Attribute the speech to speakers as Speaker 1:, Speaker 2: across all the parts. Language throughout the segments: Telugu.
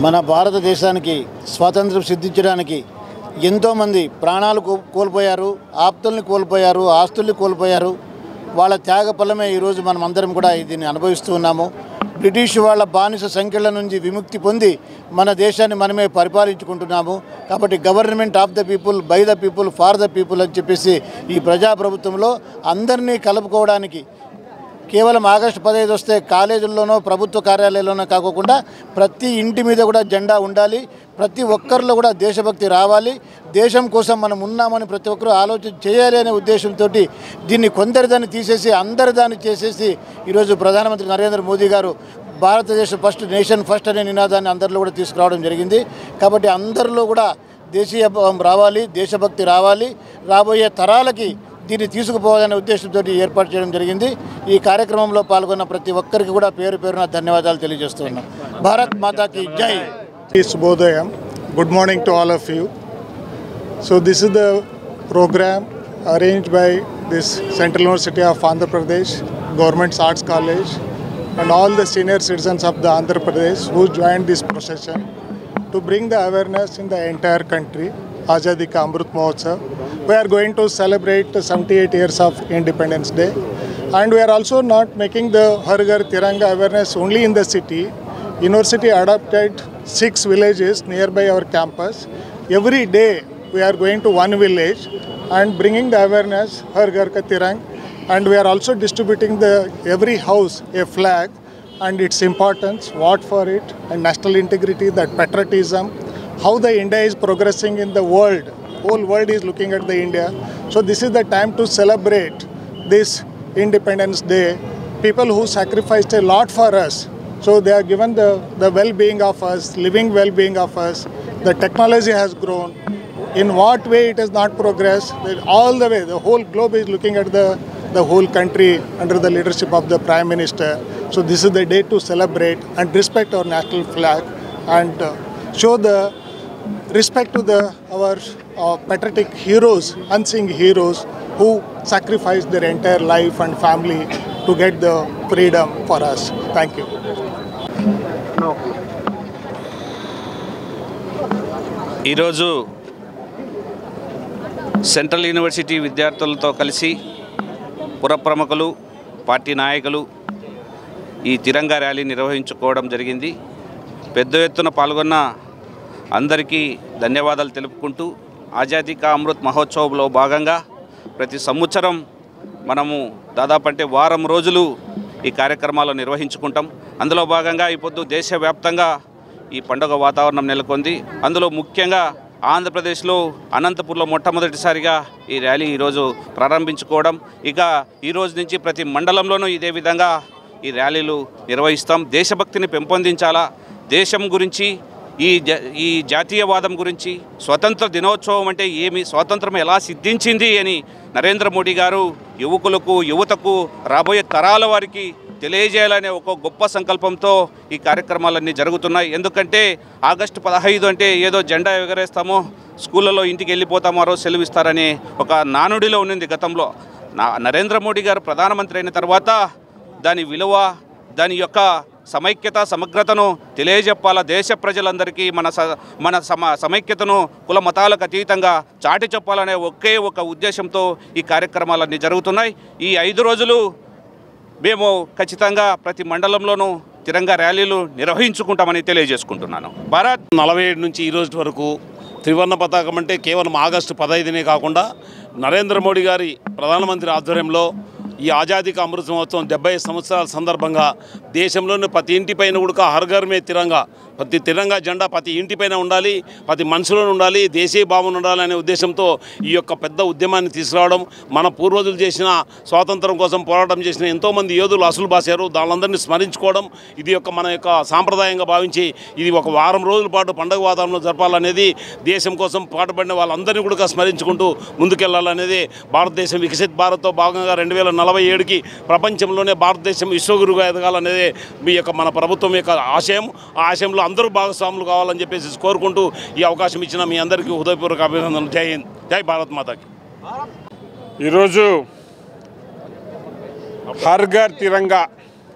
Speaker 1: మన భారతదేశానికి స్వాతంత్రం సిద్ధించడానికి ఎంతోమంది ప్రాణాలు కోల్పోయారు, ఆప్తుల్ని కోల్పోయారు, ఆస్తుల్ని కోల్పోయారు. వాళ్ళ త్యాగ ఫలమే ఈరోజు మనం అందరం కూడా దీన్ని అనుభవిస్తూ ఉన్నాము. బ్రిటిష్ వాళ్ళ బానిస సంఖ్యల నుంచి విముక్తి పొంది మన దేశాన్ని మనమే పరిపాలించుకుంటున్నాము. కాబట్టి government of the people, by the people, for the people అని చెప్పేసి ఈ ప్రజాప్రభుత్వంలో అందరినీ కలుపుకోవడానికి కేవలం ఆగస్టు 15 వస్తే కాలేజీల్లోనో ప్రభుత్వ కార్యాలయాల్లోనో కాకుండా ప్రతి ఇంటి మీద కూడా జెండా ఉండాలి. ప్రతి ఒక్కరిలో కూడా దేశభక్తి రావాలి. దేశం కోసం మనం ఉన్నామని ప్రతి ఒక్కరూ ఆలోచన చేయాలి అనే ఉద్దేశంతో దీన్ని కొందరిదాన్ని తీసేసి అందరిదాన్ని చేసేసి ఈరోజు ప్రధానమంత్రి నరేంద్ర మోదీ గారు భారతదేశం ఫస్ట్, నేషన్ ఫస్ట్ అనే నినాదాన్ని అందరిలో కూడా తీసుకురావడం జరిగింది. కాబట్టి అందరిలో కూడా దేశీయ రావాలి, దేశభక్తి రావాలి, రాబోయే తరాలకి దీన్ని తీసుకుపోవాలనే ఉద్దేశంతో ఏర్పాటు చేయడం జరిగింది. ఈ కార్యక్రమంలో పాల్గొన్న ప్రతి ఒక్కరికి కూడా పేరు పేరున ధన్యవాదాలు తెలియజేస్తున్నాం. భారత్ మాతాకి జై.
Speaker 2: Subhodayam. Good morning to all of you. So this is the program arranged by this Central University of Andhra Pradesh, Government Arts College, and all the senior citizens of the Andhra Pradesh who joined this procession to bring the awareness in the entire country. Azadi Ka Amrit Mahotsav. We are going to celebrate 78 years of Independence Day, and we are also not making the Har Ghar Tiranga awareness only in the city. University adopted 6 villages nearby our campus. Every day we are going to one village and bringing the awareness Har Ghar Ka Tiranga, and we are also distributing every house a flag and its importance, what for it, and national integrity, that patriotism, how the India is progressing in the world. Whole world is looking at the India. So this is the time to celebrate this Independence Day. People who sacrificed a lot for us. So they are given the well-being of us, living well-being of us. The technology has grown. In what way it has not progressed? All the way, the whole globe is looking at the whole country under the leadership of the Prime Minister. So this is the day to celebrate and respect our national flag and show the respect to our patriotic heroes, unsung heroes who sacrificed their entire life and family to get the freedom for us. Thank you.
Speaker 3: ఈరోజు సెంట్రల్ యూనివర్సిటీ విద్యార్థులతో కలిసి పురప్రముఖులు, పార్టీ నాయకులు ఈ తిరంగా ర్యాలీ నిర్వహించుకోవడం జరిగింది. పెద్ద ఎత్తున పాల్గొన్న అందరికీ ధన్యవాదాలు తెలుపుకుంటూ ఆజాదీ కా అమృత్ మహోత్సవ్లో భాగంగా ప్రతి సంవత్సరం మనము దాదాపు అంటే వారం రోజులు ఈ కార్యక్రమాలు నిర్వహించుకుంటాం. అందులో భాగంగా ఇప్పుడు దేశవ్యాప్తంగా ఈ పండుగ వాతావరణం నెలకొంది. అందులో ముఖ్యంగా ఆంధ్రప్రదేశ్లో అనంతపూర్లో మొట్టమొదటిసారిగా ఈ ర్యాలీ ఈరోజు ప్రారంభించుకోవడం, ఇక ఈరోజు నుంచి ప్రతి మండలంలోనూ ఇదే విధంగా ఈ ర్యాలీలు నిర్వహిస్తాం. దేశభక్తిని పెంపొందించాలా, దేశం గురించి, ఈ జాతీయవాదం గురించి, స్వతంత్ర దినోత్సవం అంటే ఏమి, స్వాతంత్రం ఎలా సిద్ధించింది అని నరేంద్ర మోడీ గారు యువతకు రాబోయే తరాల వారికి తెలియజేయాలనే ఒక గొప్ప సంకల్పంతో ఈ కార్యక్రమాలన్నీ జరుగుతున్నాయి. ఎందుకంటే ఆగస్టు 15 అంటే ఏదో జెండా ఎగరేస్తామో, స్కూళ్ళలో ఇంటికి వెళ్ళిపోతామో, ఆ రోజు సెలవు ఇస్తారని ఒక నానుడిలో ఉన్నింది గతంలో. నరేంద్ర మోడీ గారు ప్రధానమంత్రి అయిన తర్వాత దాని విలువ, దాని యొక్క సమైక్యత, సమగ్రతను తెలియజెప్పాల దేశ ప్రజలందరికీ. మన సమైక్యతను కుల మతాలకు అతీతంగా చాటి చెప్పాలనే ఒకే ఒక ఉద్దేశంతో ఈ కార్యక్రమాలన్నీ జరుగుతున్నాయి. ఈ 5 రోజులు మేము ఖచ్చితంగా ప్రతి మండలంలోనూ తిరంగా ర్యాలీలు నిర్వహించుకుంటామని తెలియజేసుకుంటున్నాను. భారత్
Speaker 4: 47 నుంచి ఈ రోజు వరకు త్రివర్ణ పతాకం అంటే కేవలం ఆగస్టు 15నే కాకుండా నరేంద్ర మోడీ గారి ప్రధానమంత్రి ఆధ్వర్యంలో ఈ ఆజాదీ కా అమృత్ మహోత్సవం 70 సంవత్సరాల సందర్భంగా దేశంలోని ప్రతి ఇంటిపైన కూడా హర్ ఘర్ మే తిరంగా, ప్రతి తిరంగా జెండా ప్రతి ఇంటిపైన ఉండాలి, ప్రతి మనసులోనే ఉండాలి, దేశీయ భావన ఉండాలి అనే ఉద్దేశంతో ఈ యొక్క పెద్ద ఉద్యమాన్ని తీసుకురావడం. మన పూర్వజులు చేసిన స్వాతంత్రం కోసం పోరాటం చేసిన ఎంతోమంది యోధులు అసలు బాసారు, వాళ్ళందరినీ స్మరించుకోవడం ఇది మన యొక్క సాంప్రదాయంగా భావించి ఇది ఒక వారం రోజుల పాటు పండుగ వాతావరణంలో జరపాలనేది, దేశం కోసం పాటుపడిన వాళ్ళందరినీ కూడా స్మరించుకుంటూ ముందుకెళ్లాలనేది భారతదేశం వికసిత్ భారత్తో భాగంగా 2047కి ప్రపంచంలోనే భారతదేశం విశ్వగురుగా ఎదగాలనేది మన ప్రభుత్వం యొక్క ఆశయం. ఆ ఆశయంలో అందరూ భాగస్వాములు కావాలని చెప్పేసి కోరుకుంటూ ఈ అవకాశం ఇచ్చిన మీ అందరికీ హృదయపూర్వక అభినందనలు. జై హింద్, జై భారత్ మాతాకి.
Speaker 5: ఈరోజు హర్ ఘర్ తిరంగా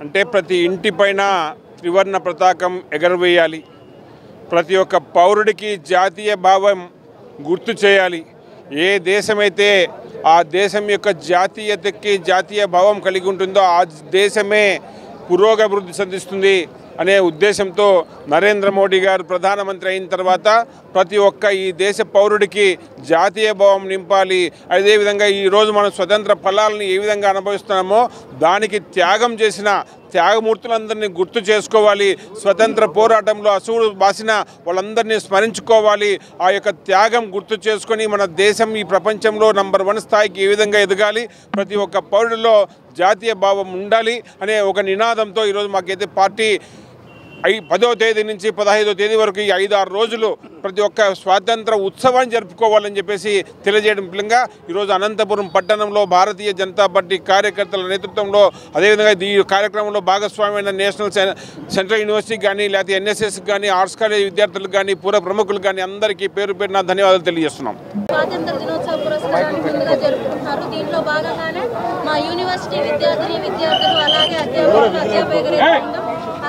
Speaker 5: అంటే ప్రతి ఇంటిపైన త్రివర్ణ పతాకం ఎగరవేయాలి. ప్రతి ఒక్క పౌరుడికి జాతీయ భావం గుర్తు చేయాలి. ఏ దేశమైతే ఆ దేశం యొక్క జాతీయతకి జాతీయ భావం కలిగి ఉంటుందో ఆ దేశమే పురోగభివృద్ధి సాధిస్తుంది అనే ఉద్దేశంతో నరేంద్ర మోడీ గారు ప్రధానమంత్రి అయిన తర్వాత ప్రతి ఒక్క ఈ దేశ పౌరుడికి జాతీయ భావం నింపాలి. అదేవిధంగా ఈరోజు మనం స్వతంత్ర ఫలాలను ఏ విధంగా అనుభవిస్తున్నామో దానికి త్యాగం చేసిన త్యాగమూర్తులందరినీ గుర్తు చేసుకోవాలి. స్వతంత్ర పోరాటంలో అసువులు బాసిన వాళ్ళందరినీ స్మరించుకోవాలి. ఆ యొక్క త్యాగం గుర్తు చేసుకొని మన దేశం ఈ ప్రపంచంలో నంబర్ 1 స్థాయికి ఏ విధంగా ఎదగాలి, ప్రతి ఒక్క పౌరుడిలో జాతీయ భావం ఉండాలి అనే ఒక నినాదంతో ఈరోజు మాకైతే పార్టీ 10వ తేదీ నుంచి 15వ తేదీ వరకు ఈ 5-6 రోజులు ప్రతి ఒక్క స్వాతంత్ర ఉత్సవాన్ని జరుపుకోవాలని చెప్పేసి తెలియజేయడం మూలంగా ఈరోజు అనంతపురం పట్టణంలో భారతీయ జనతా పార్టీ కార్యకర్తల నేతృత్వంలో అదేవిధంగా ఈ కార్యక్రమంలో భాగస్వామ్యమైన నేషనల్ సెంట్రల్ యూనివర్సిటీకి కానీ లేకపోతే ఎన్ఎస్ఎస్కి కానీ ఆర్ట్స్ కాలేజ్ విద్యార్థులకు కానీ పూర్వ ప్రముఖులకు కానీ అందరికీ పేరు పేరున ధన్యవాదాలు తెలియజేస్తున్నాం.
Speaker 6: స్వాతంత్ర దినోత్సవ పురస్కారాన్ని ముందుగా జరుపుకుంటున్నారు. దీంట్లో భాగంగానే మా యూనివర్సిటీ విద్యార్థులు అలాగే అధ్యాపకులు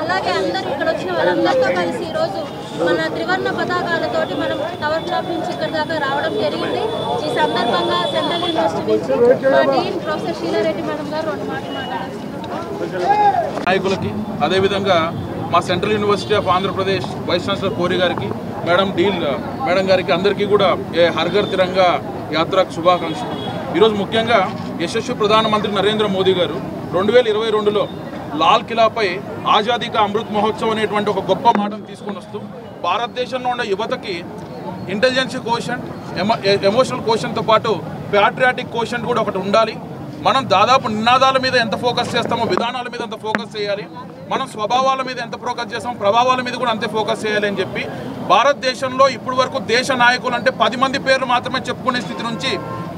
Speaker 6: అలాగే అందరూ ఇక్కడ వచ్చిన వాళ్ళందరితో కలిసి ఈరోజు మన త్రివర్ణ పతాకాలతోటి మనం టవర్ క్లాబ్ నుంచి ఇక్కడ దాకా రావడం జరిగింది. ఈ సందర్భంగా సెంట్రల్ యూనివర్సిటీ నుంచి మా డీన్ ప్రొఫెసర్ శీలారెడ్డి మేడం గారు 2 మాటలు మాట్లాడారు.
Speaker 7: నాయకులకి అదేవిధంగా మా central university of Andhra Pradesh vice chancellor Kori గారికి మేడం గారికి అందరికీ కూడా హర్ ఘర్ తిరంగా యాత్రకు శుభాకాంక్షలు. ఈరోజు ముఖ్యంగా యశస్వి ప్రధానమంత్రి నరేంద్ర మోదీ గారు 2022లో లాల్ కిలాపై ఆజాదీ కా అమృత్ మహోత్సవ్ అనేటువంటి ఒక గొప్ప మాటను తీసుకొని వస్తూ భారతదేశంలో ఉన్న యువతకి ఇంటెలిజెన్స్ కోషెంట్, ఎమోషనల్ కోషెంట్తో పాటు ప్యాట్రియాటిక్ కోషెంట్ కూడా ఒకటి ఉండాలి. మనం దాదాపు నినాదాల మీద ఎంత ఫోకస్ చేస్తామో విధానాల మీద అంత ఫోకస్ చేయాలి. మనం స్వభావాల మీద ఎంత ఫోకస్ చేస్తామో ప్రభావాల మీద కూడా అంతే ఫోకస్ చేయాలి అని చెప్పి భారతదేశంలో ఇప్పటి వరకు దేశ నాయకులు అంటే 10 మంది పేర్లు మాత్రమే చెప్పుకునే స్థితి నుంచి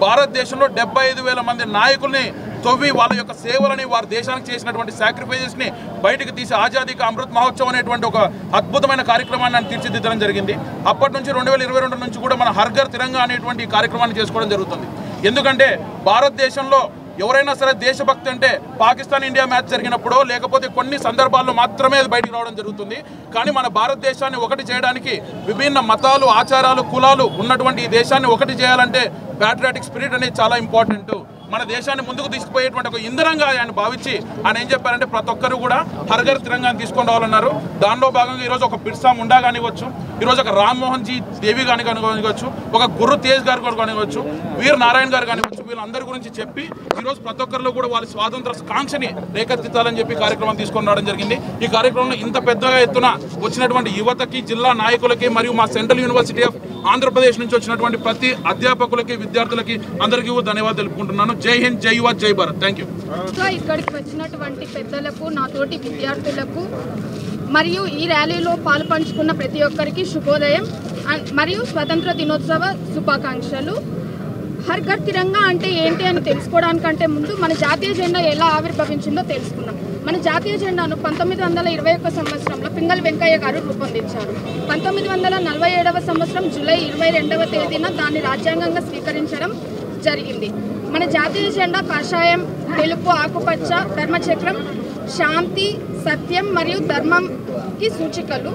Speaker 7: భారతదేశంలో 75,000 మంది నాయకుల్ని తవ్వి వాళ్ళ యొక్క సేవలని వారి దేశానికి చేసినటువంటి సాక్రిఫైజెస్ని బయటకు తీసి ఆజాదీ కా అమృత్ మహోత్సవ్ అనేటువంటి ఒక అద్భుతమైన కార్యక్రమాన్ని ఆయన తీర్చిదిద్దడం జరిగింది. అప్పటి నుంచి 2022 నుంచి కూడా మన హర్ ఘర్ తిరంగా అనేటువంటి కార్యక్రమాన్ని చేసుకోవడం జరుగుతుంది. ఎందుకంటే భారతదేశంలో ఎవరైనా సరే దేశభక్తి అంటే పాకిస్తాన్ ఇండియా మ్యాచ్ జరిగినప్పుడు లేకపోతే కొన్ని సందర్భాల్లో మాత్రమే అది బయటికి రావడం జరుగుతుంది. కానీ మన భారతదేశాన్ని ఒకటి చేయడానికి విభిన్న మతాలు, ఆచారాలు, కులాలు ఉన్నటువంటి ఈ దేశాన్ని ఒకటి చేయాలంటే ప్యాట్రియాటిక్ స్పిరిట్ అనేది చాలా ఇంపార్టెంట్. మన దేశాన్ని ముందుకు తీసుకుపోయేటువంటి ఒక ఇంధనంగా ఆయన భావించి ఆయన ఏం చెప్పారంటే ప్రతి ఒక్కరు కూడా హర్ ఘర్ తిరంగాని తీసుకొని రావాలన్నారు. దానిలో భాగంగా ఈరోజు ఒక బిర్సా ముండా కానివ్వచ్చు, ఈరోజు ఒక రామ్మోహన్ జీ దేవి కానివ్వచ్చు, ఒక గురు తేజ్ గారు కానివ్వచ్చు, వీర్ నారాయణ గారు కానివ్వచ్చు, వీళ్ళందరి గురించి చెప్పి ఈరోజు ప్రతి ఒక్కరిలో కూడా వాళ్ళ స్వాతంత్ర కాంక్షని రేకెత్తించాలని చెప్పి కార్యక్రమం తీసుకొని రావడం జరిగింది. ఈ కార్యక్రమంలో ఇంత పెద్దగా ఎత్తున వచ్చినటువంటి యువతకి, జిల్లా నాయకులకి మరియు మా సెంట్రల్ యూనివర్సిటీ ఆఫ్ ఆంధ్రప్రదేశ్ నుంచి వచ్చినటువంటి ప్రతి అధ్యాపకులకి, విద్యార్థులకి అందరికీ ధన్యవాదాలు తెలుపుకుంటున్నాను. జై హింద్, జై యువ, జై భారత్. Thank you.
Speaker 8: ఇక్కడికి వచ్చినటువంటి పెద్దలకు, నాతోటి విద్యార్థులకు మరియు ఈ ర్యాలీలో పాల్పంచుకున్న ప్రతి ఒక్కరికి శుభోదయం మరియు స్వతంత్ర దినోత్సవ శుభాకాంక్షలు. హర్ ఘర్ తిరంగా అంటే ఏంటి అని తెలుసుకోవడానికంటే ముందు మన జాతీయ జెండా ఎలా ఆవిర్భవించిందో తెలుసుకుందాం. మన జాతీయ జెండాను 1921 సంవత్సరంలో పింగళి వెంకయ్య గారు రూపొందించారు. 1947వ సంవత్సరం జూలై 22వ తేదీన దాన్ని రాజ్యాంగంగా స్వీకరించడం జరిగింది. మన జాతీయ జెండా కాషాయం, తెలుపు, ఆకుపచ్చ, ధర్మచక్రం శాంతి, సత్యం మరియు ధర్మంకి సూచికలు.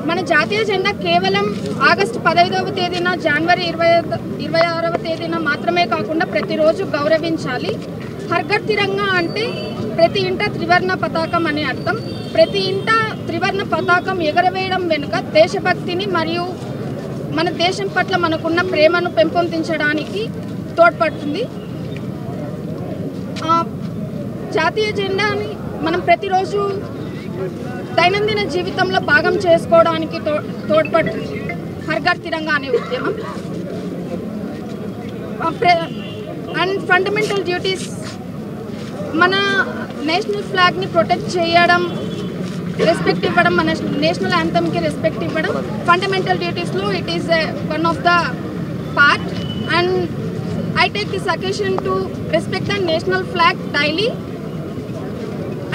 Speaker 8: మన జాతీయ జెండా కేవలం ఆగస్టు 15వ తేదీన, జనవరి 26వ తేదీన మాత్రమే కాకుండా ప్రతిరోజు గౌరవించాలి. హర్ ఘర్ తిరంగా అంటే ప్రతి ఇంట త్రివర్ణ పతాకం అని అర్థం. ప్రతి ఇంట త్రివర్ణ పతాకం ఎగరవేయడం వెనుక దేశభక్తిని మరియు మన దేశం పట్ల మనకున్న ప్రేమను పెంపొందించడానికి తోడ్పడుతుంది. జాతీయ జెండాని మనం ప్రతిరోజు దైనందిన జీవితంలో భాగం చేసుకోవడానికి తోడ్పడుతుంది హర్ ఘర్ తిరంగా అనే ఉద్యమం. అండ్ ఫండమెంటల్ డ్యూటీస్, మన నేషనల్ ఫ్లాగ్ని ప్రొటెక్ట్ చేయడం, రెస్పెక్ట్ ఇవ్వడం, మన నేషనల్ యాంథమ్కి రెస్పెక్ట్ ఇవ్వడం ఫండమెంటల్ డ్యూటీస్లో it is one of the part. And I take this occasion to respect the national flag daily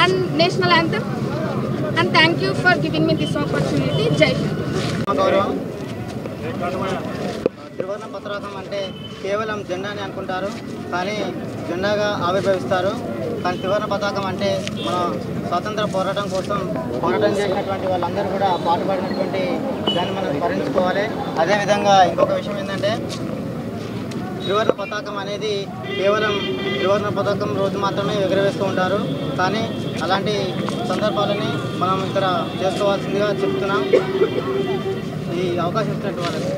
Speaker 8: and national anthem, and thank you for giving me this opportunity. Jai Hind.
Speaker 9: త్రివర్ణ పతాకం అంటే కేవలం జెండాని అనుకుంటారు, కానీ జెండాగా ఆవిర్భవిస్తారు. కానీ త్రివర్ణ పతాకం అంటే మన స్వాతంత్ర పోరాటం కోసం పోరాటం చేసినటువంటి వాళ్ళందరూ కూడా పాటుపడినటువంటి దాన్ని మనం స్మరించుకోవాలి. అదేవిధంగా ఇంకొక విషయం ఏంటంటే త్రివర్ణ పతాకం అనేది కేవలం త్రివర్ణ పతాకం రోజు మాత్రమే ఎగరవేస్తూ ఉంటారు. కానీ అలాంటి సందర్భాలని మనం ఇక్కడ చేసుకోవాల్సిందిగా చెప్తున్నాం. ఈ అవకాశం ఇచ్చినట్టు వాళ్ళకి